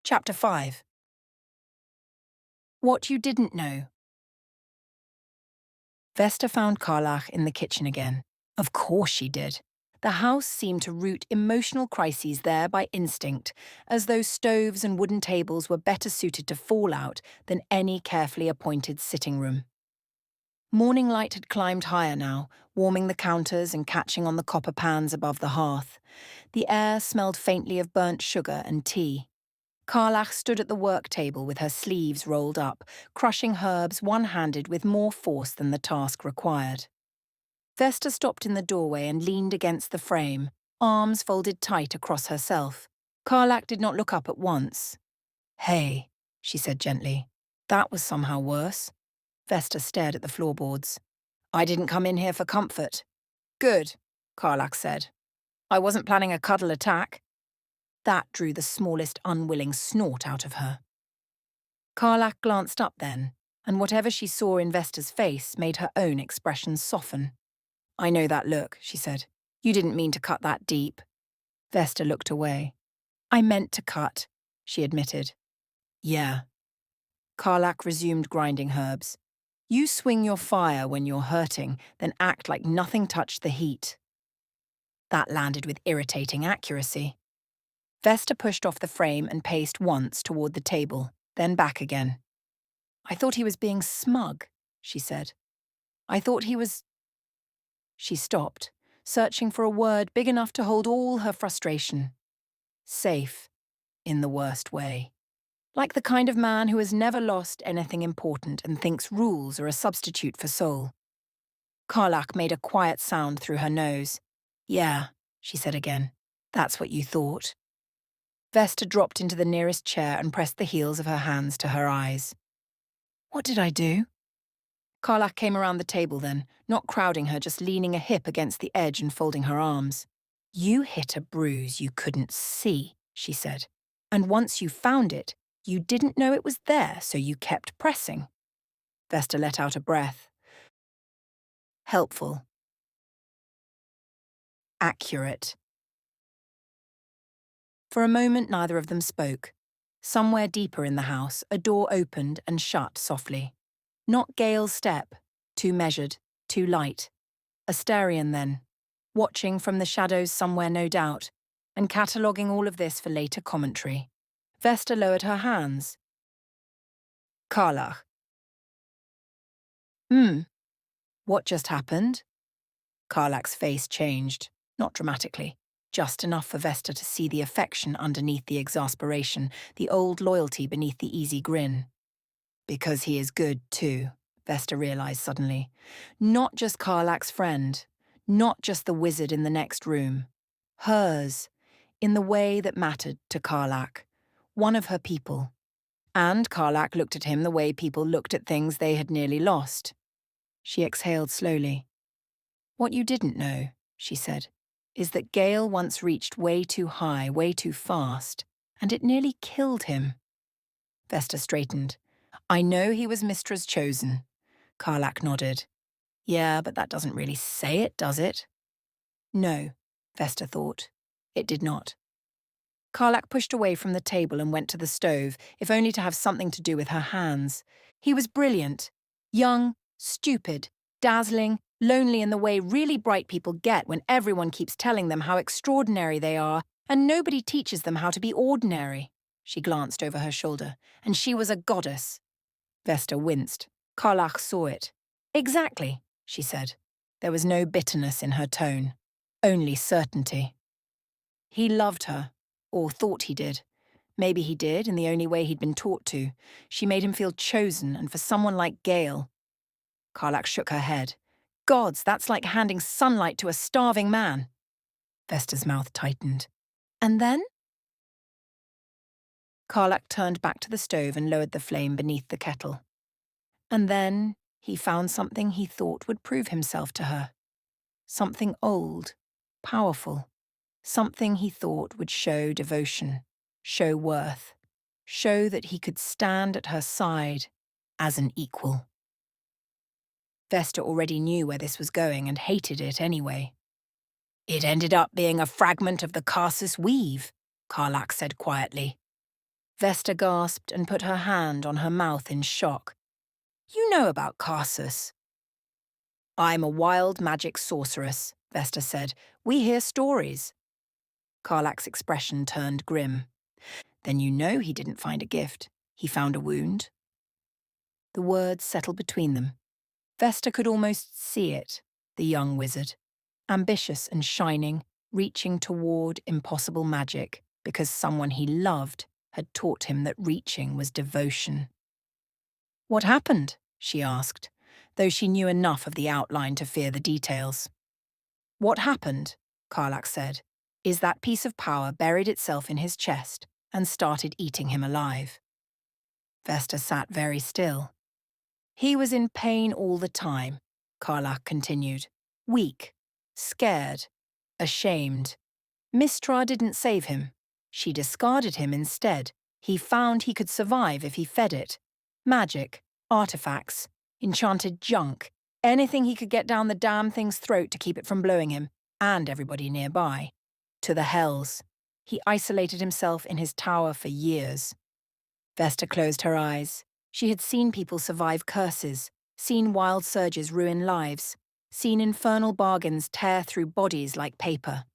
Chapter 5. What You Didn't Know. Vesta found Karlach in the kitchen again. Of course she did. The house seemed to root emotional crises there by instinct, as though stoves and wooden tables were better suited to fallout than any carefully appointed sitting room. Morning light had climbed higher now, warming the counters and catching on the copper pans above the hearth. The air smelled faintly of burnt sugar and tea. Karlach stood at the work table with her sleeves rolled up, crushing herbs one-handed with more force than the task required. Vesta stopped in the doorway and leaned against the frame, arms folded tight across herself. Karlach did not look up at once. "Hey," she said gently. "That was somehow worse." Vesta stared at the floorboards. "I didn't come in here for comfort." "Good," Karlach said. "I wasn't planning a cuddle attack." That drew the smallest unwilling snort out of her. Karlach glanced up then, and whatever she saw in Vesta's face made her own expression soften. "I know that look," she said. "You didn't mean to cut that deep." Vesta looked away. "I meant to cut," she admitted. "Yeah." Karlach resumed grinding herbs. "You swing your fire when you're hurting, then act like nothing touched the heat." That landed with irritating accuracy. Vesta pushed off the frame and paced once toward the table, then back again. "I thought he was being smug," she said. "I thought he was—" She stopped, searching for a word big enough to hold all her frustration. Safe, in the worst way. Like the kind of man who has never lost anything important and thinks rules are a substitute for soul. Karlach made a quiet sound through her nose. "Yeah," she said again. "That's what you thought." Vesta dropped into the nearest chair and pressed the heels of her hands to her eyes. "What did I do?" Karlach came around the table then, not crowding her, just leaning a hip against the edge and folding her arms. "You hit a bruise you couldn't see," she said. "And once you found it, you didn't know it was there, so you kept pressing." Vesta let out a breath. "Helpful. Accurate." For a moment neither of them spoke. Somewhere deeper in the house, a door opened and shut softly. Not Gale's step, too measured, too light. Astarion then, watching from the shadows somewhere no doubt, and cataloguing all of this for later commentary. Vesta lowered her hands. "Karlach." What just happened?" Karlach's face changed, not dramatically, just enough for Vesta to see the affection underneath the exasperation, the old loyalty beneath the easy grin. Because he is good, too, Vesta realized suddenly. Not just Karlach's friend, not just the wizard in the next room. Hers, in the way that mattered to Karlach. One of her people. And Karlach looked at him the way people looked at things they had nearly lost. She exhaled slowly. "What you didn't know," she said, "is that Gale once reached way too high, way too fast, and it nearly killed him." Vesta straightened. "I know he was Mistra's chosen." Karlach nodded. "Yeah, but that doesn't really say it, does it?" No, Vesta thought. It did not. Karlach pushed away from the table and went to the stove, if only to have something to do with her hands. He was brilliant. Young, stupid, dazzling, lonely in the way really bright people get when everyone keeps telling them how extraordinary they are, and nobody teaches them how to be ordinary. She glanced over her shoulder, and she was a goddess. Vesta winced. Karlach saw it. "Exactly," she said. There was no bitterness in her tone, only certainty. He loved her, or thought he did. Maybe he did in the only way he'd been taught to. She made him feel chosen, and for someone like Gale. Karlach shook her head. "Gods, that's like handing sunlight to a starving man." Vesta's mouth tightened. "And then?" Karlach turned back to the stove and lowered the flame beneath the kettle. "And then he found something he thought would prove himself to her. Something old, powerful. Something he thought would show devotion, show worth, show that he could stand at her side as an equal." Vesta already knew where this was going and hated it anyway. "It ended up being a fragment of the Karsus weave," Karlach said quietly. Vesta gasped and put her hand on her mouth in shock. You know about Karsus. I'm a wild magic sorceress, Vesta said. We hear stories. Karlach's expression turned grim. Then you know he didn't find a gift. He found a wound. The words settled between them. Vesta could almost see it, the young wizard. Ambitious and shining, reaching toward impossible magic because someone he loved had taught him that reaching was devotion. What happened? She asked, though she knew enough of the outline to fear the details. What happened, Karlach said, is that piece of power buried itself in his chest and started eating him alive. Vesta sat very still. He was in pain all the time, Karlach continued. Weak, scared, ashamed. Mistra didn't save him. She discarded him instead. He found he could survive if he fed it. Magic, artifacts, enchanted junk, anything he could get down the damn thing's throat to keep it from blowing him, and everybody nearby. To the hells. He isolated himself in his tower for years. Vesta closed her eyes. She had seen people survive curses, seen wild surges ruin lives, seen infernal bargains tear through bodies like paper.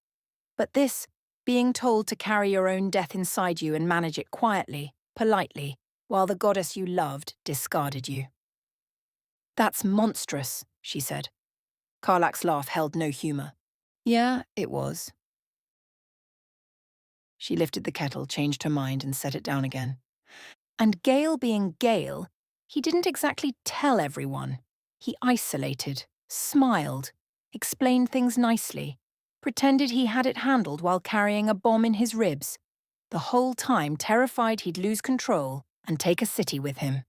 But this, being told to carry your own death inside you and manage it quietly, politely, while the goddess you loved discarded you. That's monstrous, she said. Karlach's laugh held no humour. Yeah, it was. She lifted the kettle, changed her mind, and set it down again. And Gale being Gale, he didn't exactly tell everyone. He isolated, smiled, explained things nicely, pretended he had it handled while carrying a bomb in his ribs, the whole time terrified he'd lose control and take a city with him.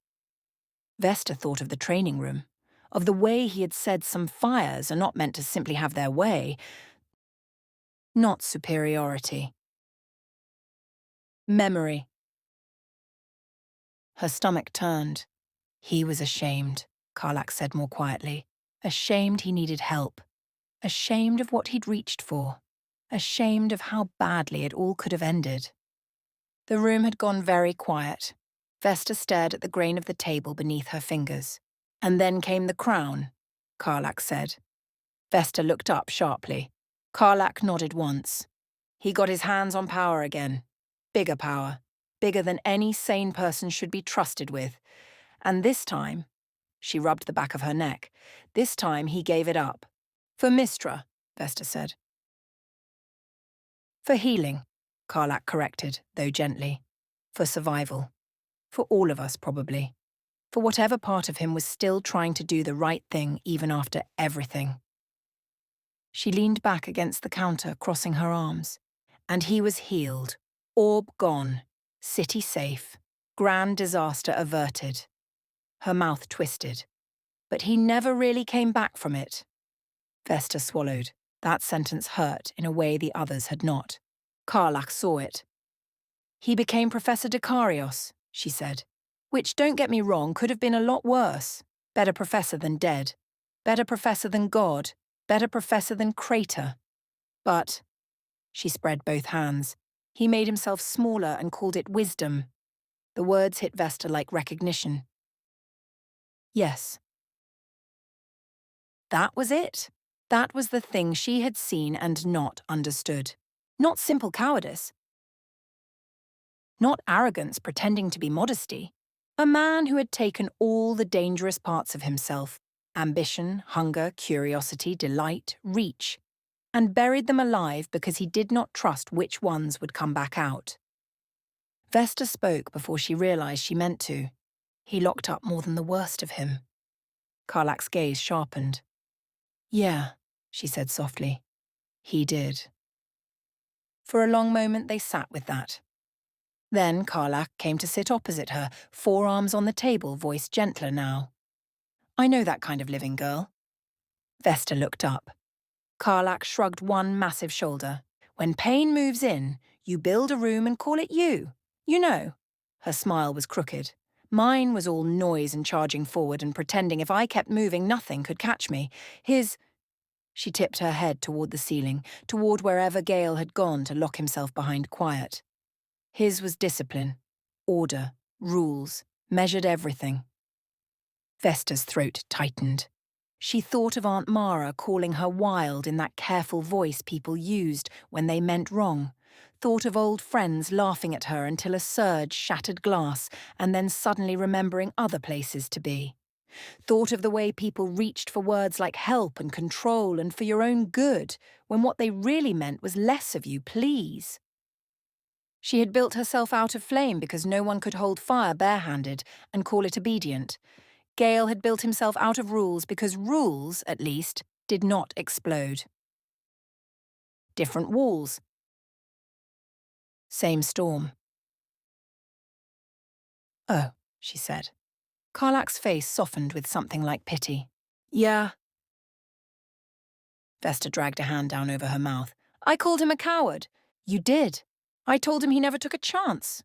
Vesta thought of the training room, of the way he had said some fires are not meant to simply have their way, not superiority. Memory. Her stomach turned. He was ashamed, Karlach said more quietly. Ashamed he needed help. Ashamed of what he'd reached for. Ashamed of how badly it all could have ended. The room had gone very quiet. Vesta stared at the grain of the table beneath her fingers. And then came the crown, Karlach said. Vesta looked up sharply. Karlach nodded once. He got his hands on power again. Bigger power. Bigger than any sane person should be trusted with. And this time, she rubbed the back of her neck, this time he gave it up. For Mistra, Vesta said. For healing, Karlach corrected, though gently. For survival. For all of us, probably. For whatever part of him was still trying to do the right thing even after everything. She leaned back against the counter, crossing her arms. And he was healed. Orb gone. City safe. Grand disaster averted. Her mouth twisted. But he never really came back from it. Vesta swallowed. That sentence hurt in a way the others had not. Karlach saw it. He became Professor Dekarios, she said. Which, don't get me wrong, could have been a lot worse. Better professor than dead. Better professor than God. Better professor than Crater. But, she spread both hands, he made himself smaller and called it wisdom. The words hit Vesta like recognition. Yes. That was it. That was the thing she had seen and not understood. Not simple cowardice. Not arrogance pretending to be modesty. A man who had taken all the dangerous parts of himself, ambition, hunger, curiosity, delight, reach, and buried them alive because he did not trust which ones would come back out. Vesta spoke before she realized she meant to. He locked up more than the worst of him. Karlach's gaze sharpened. Yeah, she said softly. He did. For a long moment they sat with that. Then Karlach came to sit opposite her, forearms on the table, voice gentler now. I know that kind of living, girl. Vesta looked up. Karlach shrugged one massive shoulder. When pain moves in, you build a room and call it you. You know. Her smile was crooked. Mine was all noise and charging forward and pretending if I kept moving nothing could catch me. His... She tipped her head toward the ceiling, toward wherever Gale had gone to lock himself behind quiet. His was discipline. Order, rules, measured everything. Vesta's throat tightened. She thought of Aunt Mara calling her wild in that careful voice people used when they meant wrong, thought of old friends laughing at her until a surge shattered glass and then suddenly remembering other places to be. Thought of the way people reached for words like help and control and for your own good, when what they really meant was less of you, please. She had built herself out of flame because no one could hold fire barehanded and call it obedient. Gale had built himself out of rules because rules, at least, did not explode. Different walls. Same storm. Oh, she said. Karlach's face softened with something like pity. Yeah. Vesta dragged a hand down over her mouth. I called him a coward. You did. I told him he never took a chance.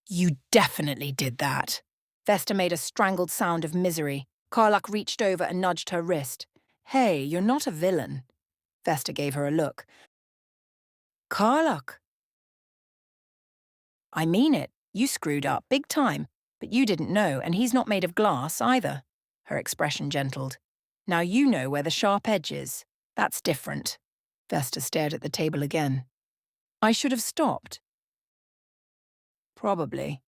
You definitely did that. Vesta made a strangled sound of misery. Karlach reached over and nudged her wrist. Hey, you're not a villain. Vesta gave her a look. Karlach. I mean it. You screwed up, big time. But you didn't know, and he's not made of glass either. Her expression gentled. Now you know where the sharp edge is. That's different. Vesta stared at the table again. I should have stopped. Probably.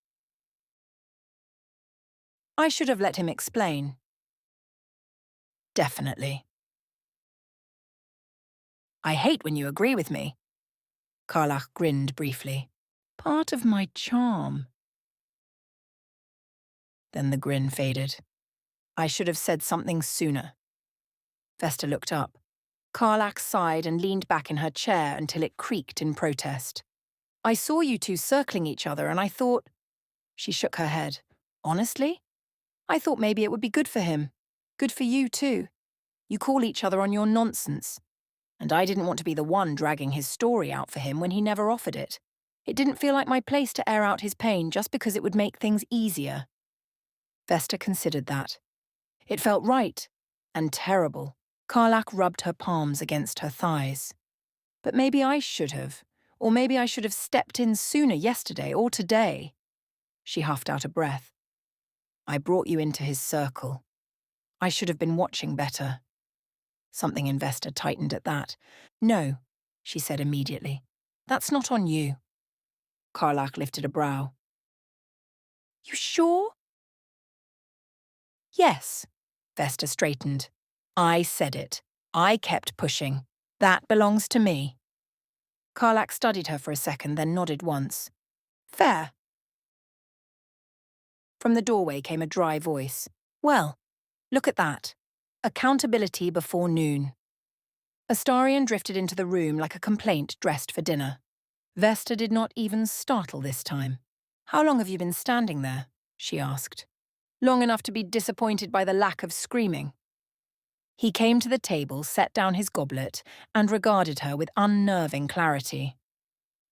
I should have let him explain. Definitely. I hate when you agree with me. Karlach grinned briefly. Part of my charm. Then the grin faded. I should have said something sooner. Vesta looked up. Karlach sighed and leaned back in her chair until it creaked in protest. I saw you two circling each other and I thought... She shook her head. Honestly? I thought maybe it would be good for him. Good for you too. You call each other on your nonsense. And I didn't want to be the one dragging his story out for him when he never offered it. It didn't feel like my place to air out his pain just because it would make things easier. Vesta considered that. It felt right and terrible. Karlach rubbed her palms against her thighs. But maybe I should have. Or maybe I should have stepped in sooner yesterday or today. She huffed out a breath. I brought you into his circle. I should have been watching better. Something in Vesta tightened at that. No, she said immediately. That's not on you. Karlach lifted a brow. You sure? Yes. Vesta straightened. I said it. I kept pushing. That belongs to me. Karlach studied her for a second, then nodded once. Fair. From the doorway came a dry voice. Well, look at that. Accountability before noon. Astarion drifted into the room like a complaint dressed for dinner. Vesta did not even startle this time. How long have you been standing there? She asked. Long enough to be disappointed by the lack of screaming. He came to the table, set down his goblet, and regarded her with unnerving clarity.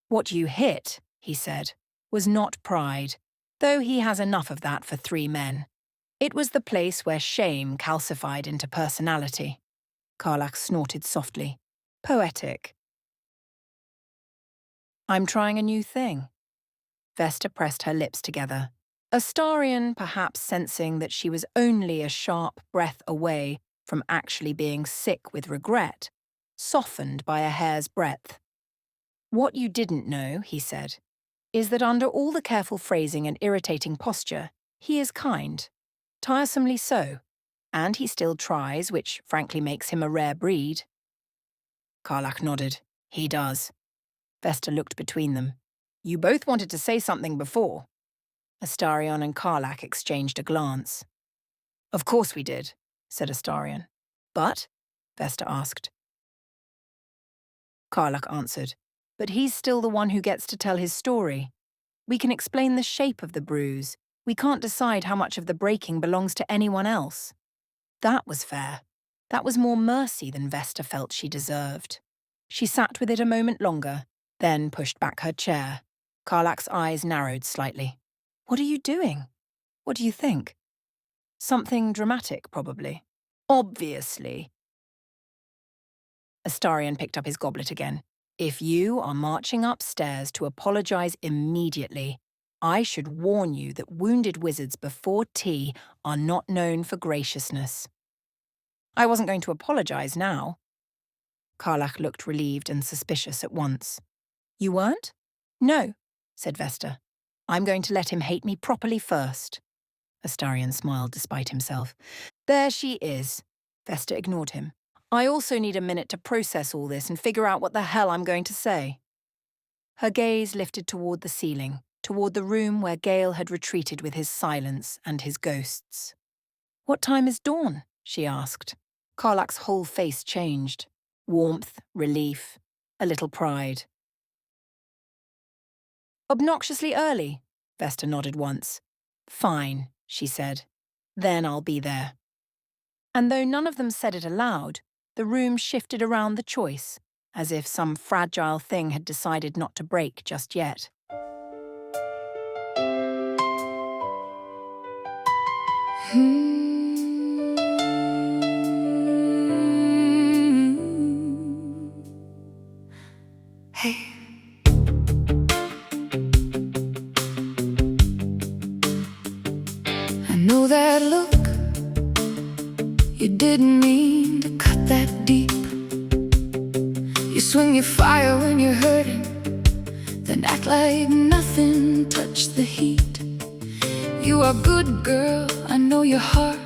What you hit, he said, was not pride, though he has enough of that for 3 men. It was the place where shame calcified into personality. Karlach snorted softly. Poetic. I'm trying a new thing. Vesta pressed her lips together. Astarion, perhaps sensing that she was only a sharp breath away from actually being sick with regret, softened by a hair's breadth. What you didn't know, he said, is that under all the careful phrasing and irritating posture, he is kind. Tiresomely so. And he still tries, which frankly makes him a rare breed. Karlach nodded. He does. Vesta looked between them. You both wanted to say something before. Astarion and Karlach exchanged a glance. Of course we did, said Astarion. But? Vesta asked. Karlach answered. But he's still the one who gets to tell his story. We can explain the shape of the bruise. We can't decide how much of the breaking belongs to anyone else. That was fair. That was more mercy than Vesta felt she deserved. She sat with it a moment longer, then pushed back her chair. Karlach's eyes narrowed slightly. What are you doing? What do you think? Something dramatic, probably. Obviously. Astarion picked up his goblet again. If you are marching upstairs to apologize immediately, I should warn you that wounded wizards before tea are not known for graciousness. I wasn't going to apologize now. Karlach looked relieved and suspicious at once. You weren't? No, said Vesta. I'm going to let him hate me properly first. Astarion smiled despite himself. There she is. Vesta ignored him. I also need a minute to process all this and figure out what the hell I'm going to say. Her gaze lifted toward the ceiling, toward the room where Gale had retreated with his silence and his ghosts. What time is dawn? She asked. Karlach's whole face changed. Warmth, relief, a little pride. Obnoxiously early, Vesta nodded once. Fine, she said. Then I'll be there. And though none of them said it aloud, the room shifted around the choice, as if some fragile thing had decided not to break just yet. Hey. I know that look. You didn't mean to cut that deep. You swing your fire when you're hurting, then act like nothing touched the heat. You are good, girl, I know your heart.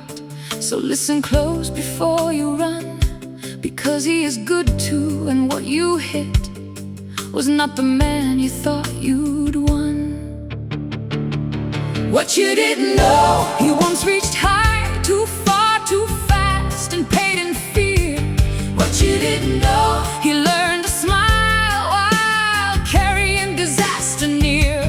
So listen close before you run, because he is good too, and what you hit was not the man you thought you'd won. What you didn't know, he once reached high, too far, too fast, and paid in fear. What you didn't know, he learned to smile while carrying disaster near.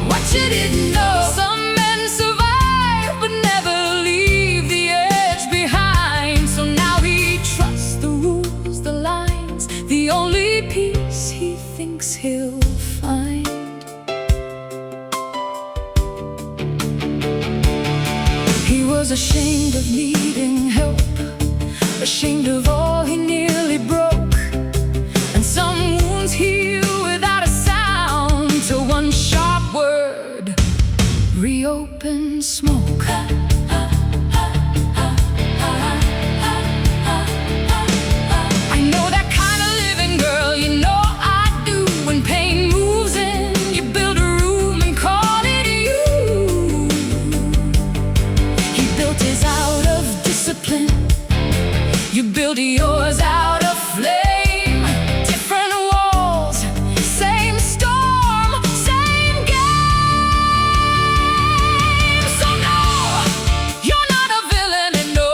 What you didn't know, some men survive but never leave the edge behind. So now he trusts the rules, the lines, the only peace he thinks he'll find. He was ashamed of needing help, ashamed of all he nearly broke, and some wounds heal without a sound, till one sharp word, reopen smoke. I know that kind of living, girl, you know I do. When pain moves in, you build a room and call it you. He built his out of discipline, you build yours out of flame. Different walls, same storm, same game. So no, you're not a villain, and no,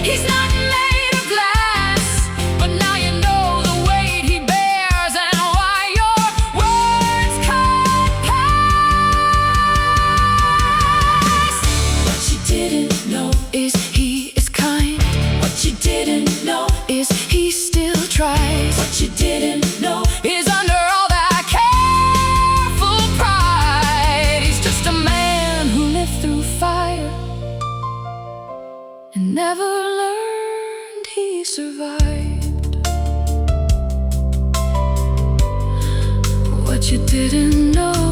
he's not made of glass. But now you know the weight he bears and why your words can't pass. What you didn't know is he is kind. What you didn't know is he still tries. What you didn't know is under all that careful pride, he's just a man who lived through fire and never learned he survived. What you didn't know